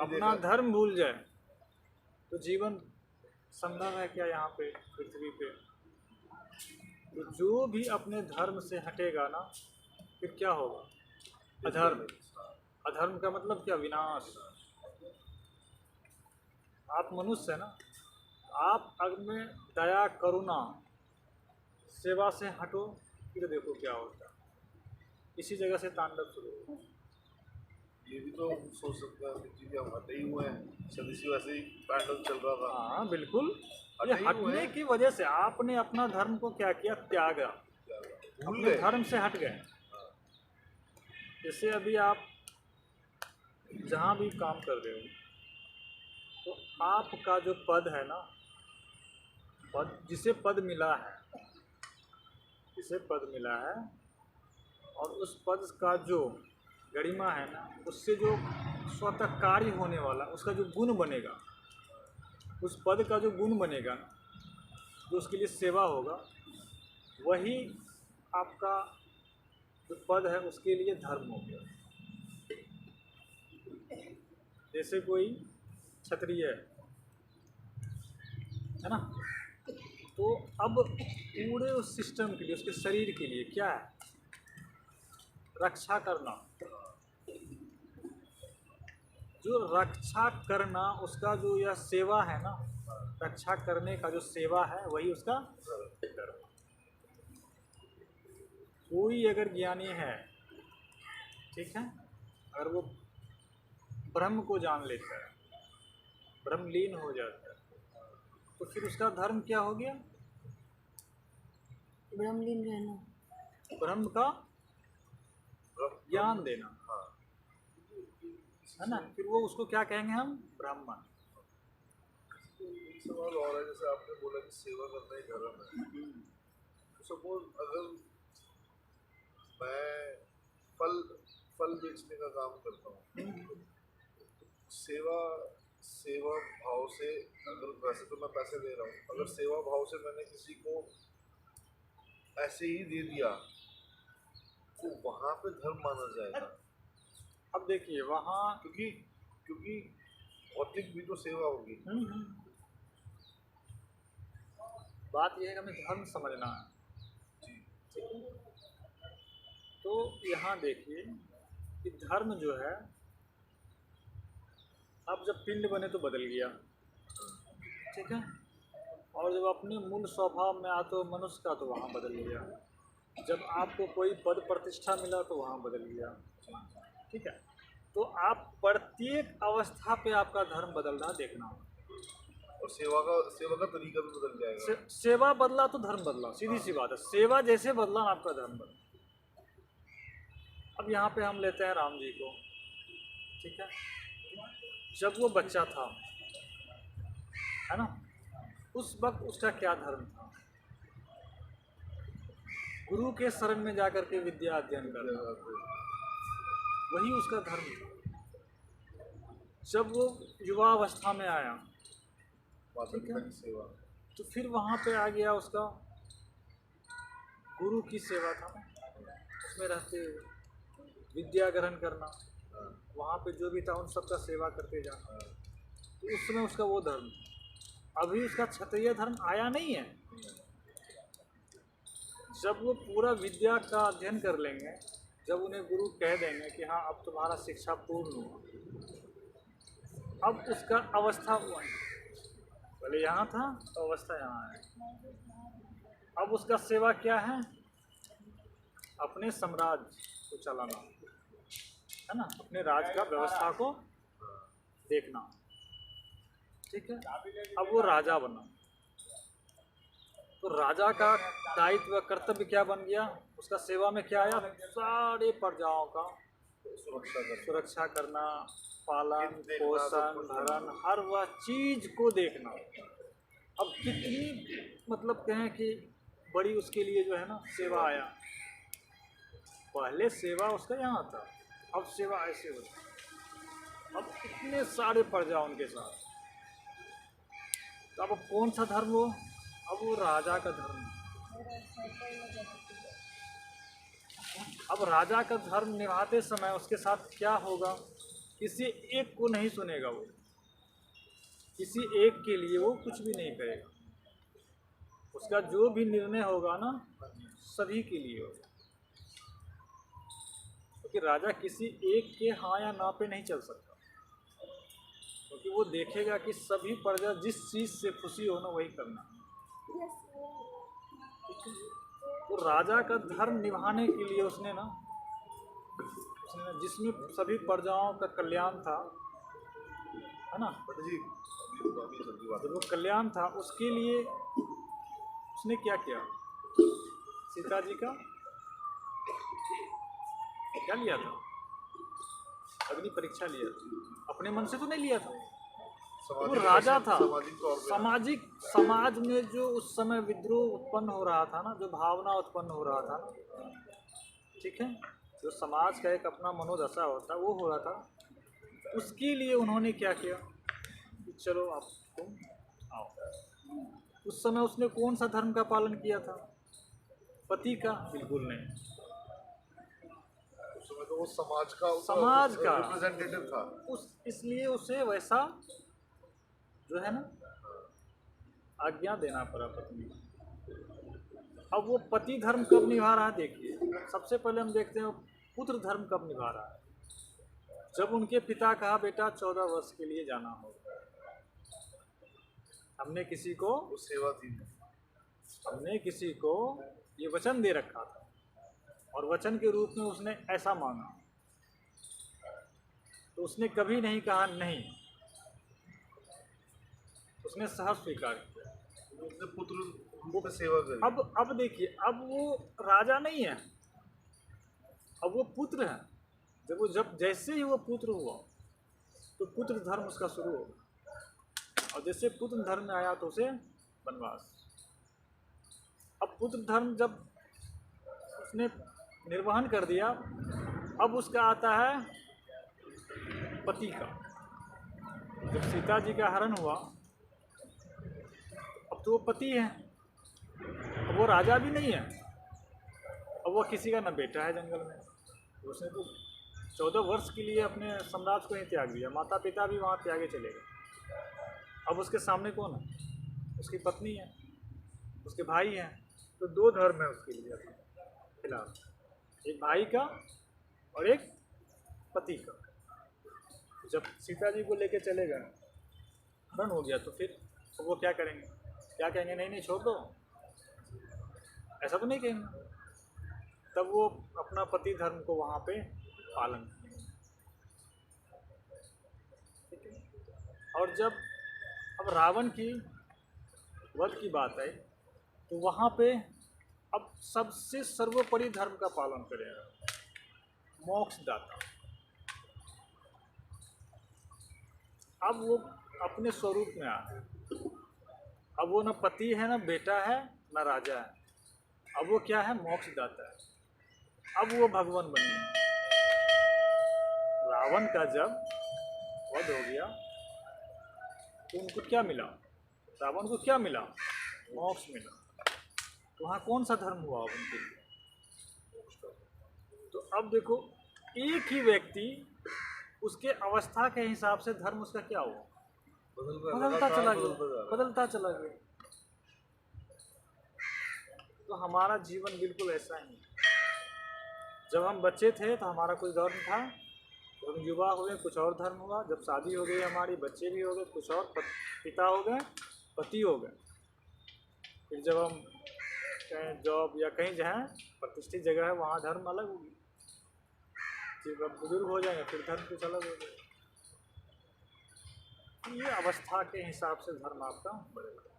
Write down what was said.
अपना धर्म भूल जाए तो जीवन संभव है क्या यहाँ पे पृथ्वी पे? तो जो भी अपने धर्म से हटेगा ना, फिर क्या होगा? अधर्म। अधर्म का मतलब क्या? विनाश। आप मनुष्य है ना, आप अगर दया करुणा सेवा से हटो, फिर देखो क्या होता है। इसी जगह से तांडव शुरू होगा। ये भी तो सोच सकते हैं कि हम हटे ही हुए हैं, सदी वैसे ही तांडव चल रहा था। हाँ बिल्कुल, ये हटे ही हुए हटने हैं। की वजह से आपने अपना धर्म को क्या किया? त्यागा। भूल अपने गए। धर्म से हट गए। जैसे अभी आप जहाँ भी काम कर रहे हो, तो आपका जो पद है ना, पद जिसे पद मिला है, जिसे पद मिला है, और उस पद का जो गरिमा है ना, उससे जो स्वतः कार्य होने वाला, उसका जो गुण बनेगा, उस पद का जो गुण बनेगा ना, जो उसके लिए सेवा होगा, वही आपका जो पद है उसके लिए धर्म हो गया। जैसे कोई क्षत्रिय है ना, तो अब पूरे उस सिस्टम के लिए, उसके शरीर के लिए क्या है? रक्षा करना। जो रक्षा करना, उसका जो यह सेवा है ना, रक्षा करने का जो सेवा है, वही उसका धर्म। कोई अगर ज्ञानी है, ठीक है, अगर वो ब्रह्म को जान लेता है, ब्रह्मलीन हो जाता है, तो फिर उसका धर्म क्या हो गया? ब्रह्मलीन रहना, ब्रह्म का ज्ञान देना, है ना। फिर वो उसको क्या कहेंगे हम? ब्राह्मण। सवाल और है, जैसे आपने बोला कि सेवा करना ही धर्म है, तो सपोज अगर मैं फल बेचने का काम करता हूँ, सेवा सेवा भाव से, अगर वैसे तो मैं पैसे दे रहा हूँ, अगर सेवा भाव से मैंने किसी को ऐसे ही दे दिया, तो वहाँ पे धर्म माना जाएगा। अब देखिए वहाँ, क्योंकि भौतिक भी तो सेवा होगी। बात यह है कि हमें धर्म समझना है। ठीक है, तो यहाँ देखिए कि धर्म जो है, अब जब पिंड बने तो बदल गया, ठीक है, और जब अपने मूल स्वभाव में आ तो मनुष्य का, तो वहाँ बदल गया। जब आपको कोई पद प्रतिष्ठा मिला तो वहाँ बदल गया, ठीक है। तो आप प्रत्येक अवस्था पे आपका धर्म बदल रहा देखना। और सेवा का तरीका भी बदल जाएगा। सेवा बदला तो धर्म बदला, सीधी सी बात है। सेवा जैसे बदला आपका धर्म बदला। अब यहाँ पे हम लेते हैं राम जी को, ठीक है। जब वो बच्चा था, है ना, उस वक्त उसका क्या धर्म था? गुरु के शरण में जाकर के विद्या अध्ययन करना, वही उसका धर्म था। जब वो युवा अवस्था में आया, ठीक है, तो फिर वहाँ पे आ गया उसका गुरु की सेवा था, उसमें रहते विद्या ग्रहण करना, वहाँ पे जो भी था उन सबका सेवा करते जाना, तो उस समय उसका वो धर्म। अभी उसका क्षत्रिय धर्म आया नहीं है। जब वो पूरा विद्या का अध्ययन कर लेंगे, जब उन्हें गुरु कह देंगे कि हाँ अब तुम्हारा शिक्षा पूर्ण हुआ, अब उसका अवस्था हुआ, पहले यहाँ था तो अवस्था यहाँ है। अब उसका सेवा क्या है? अपने साम्राज्य को चलाना, है ना, अपने राज का व्यवस्था को देखना, ठीक है। अब वो राजा बना, तो राजा का दायित्व कर्तव्य क्या बन गया? उसका सेवा में क्या आया? सारे प्रजाओं का सुरक्षा करना, पालन पोषण भरण, हर वह चीज को देखना। अब कितनी मतलब कहें कि बड़ी उसके लिए जो है ना सेवा आया। पहले सेवा उसका यहाँ था, अब सेवा ऐसे होती। अब इतने सारे प्रजा उनके साथ, तो अब कौन सा धर्म हो? अब वो राजा का धर्म। अब राजा का धर्म निभाते समय उसके साथ क्या होगा? किसी एक को नहीं सुनेगा वो, किसी एक के लिए वो कुछ भी नहीं करेगा। उसका जो भी निर्णय होगा ना सभी के लिए होगा, क्योंकि राजा किसी एक के हाँ या ना पे नहीं चल सकता, क्योंकि वो देखेगा कि सभी प्रजा जिस चीज़ से खुशी हो ना वही करना। तो राजा का धर्म निभाने के लिए उसने जिसमें सभी प्रजाओं का कल्याण था, है ना, जी अभी जल्दी बात जब वो कल्याण था उसके लिए उसने क्या किया, सीता जी का क्या लिया था, अग्नि परीक्षा लिया था, अपने मन से तो नहीं लिया था, वो राजा था। सामाजिक तौर पे सामाजिक समाज में जो उस समय विद्रोह उत्पन्न हो रहा था ना, जो भावना उत्पन्न हो रहा था ना, ठीक है, जो समाज का एक अपना मनोदशा होता है वो हो रहा था, उसके लिए उन्होंने क्या किया कि चलो आप तुम आओ। उस समय उसने कौन सा धर्म का पालन किया था, पति का? बिल्कुल नहीं। उस समय तो वो समाज का रिप्रेजेंटेटिव था, इसलिए उसे वैसा जो है ना आज्ञा देना पड़ा पत्नी। अब वो पति धर्म कब निभा रहा है देखिए, सबसे पहले हम देखते हैं पुत्र धर्म कब निभा रहा है, जब उनके पिता कहा बेटा 14 वर्ष के लिए जाना होगा। हमने किसी को सेवा दी, हमने किसी को ये वचन दे रखा था और वचन के रूप में उसने ऐसा मांगा, तो उसने कभी नहीं कहा नहीं, उसने सहज स्वीकार किया, उसने पुत्र पे सेवा करी। अब देखिए, अब वो राजा नहीं है, अब वो पुत्र है। जब जैसे ही वो पुत्र हुआ तो पुत्र धर्म उसका शुरू हो, और जैसे पुत्र धर्म में आया तो उसे वनवास। अब पुत्र धर्म जब उसने निर्वहन कर दिया, अब उसका आता है पति का। जब सीता जी का हरण हुआ अब तो वो पति है, अब वो राजा भी नहीं है, अब वो किसी का न बेटा है जंगल में। उसने तो 14 वर्ष के लिए अपने साम्राज्य को ही त्याग दिया, माता पिता भी वहाँ त्यागे चले गए। अब उसके सामने कौन है? उसकी पत्नी है, उसके भाई हैं, तो 2 धर्म है उसके लिए फिलहाल, एक भाई का और एक पति का। जब सीता जी को लेके चले गए, हरण हो गया, तो फिर तो वो क्या करेंगे? क्या कहेंगे? नहीं नहीं छोड़ दो, ऐसा तो नहीं कहेंगे। तब वो अपना पति धर्म को वहाँ पे पालन करेंगे, ठीक है। और जब अब रावण की वध की बात आई तो वहाँ पे अब सबसे सर्वोपरि धर्म का पालन करेगा, मोक्षदाता। अब वो अपने स्वरूप में आ गए, अब वो न पति है, न बेटा है, न राजा है, अब वो क्या है? मोक्षदाता है। अब वो भगवान बने। रावण का जब वध हो गया तो उनको क्या मिला? रावण को क्या मिला? मोक्ष मिला। तो वहाँ कौन सा धर्म हुआ अब उनके लिए? तो अब देखो, एक ही व्यक्ति, उसके अवस्था के हिसाब से धर्म उसका क्या हुआ? बदलता चला गया। तो हमारा जीवन बिल्कुल ऐसा ही है। जब हम बच्चे थे तो हमारा कुछ धर्म था, जब हम युवा हुए कुछ और धर्म हुआ, जब शादी हो गई हमारी, बच्चे भी हो गए, कुछ और, पिता हो गए, पति हो गए। फिर जब हम कहीं जॉब या कहीं जहाँ प्रतिष्ठित जगह है वहाँ धर्म अलग होगी। जब अब बुजुर्ग हो जाएंगे फिर धर्म कुछ अलग हो जाएगा। ये अवस्था के हिसाब से धर्म आपका बदलेगा।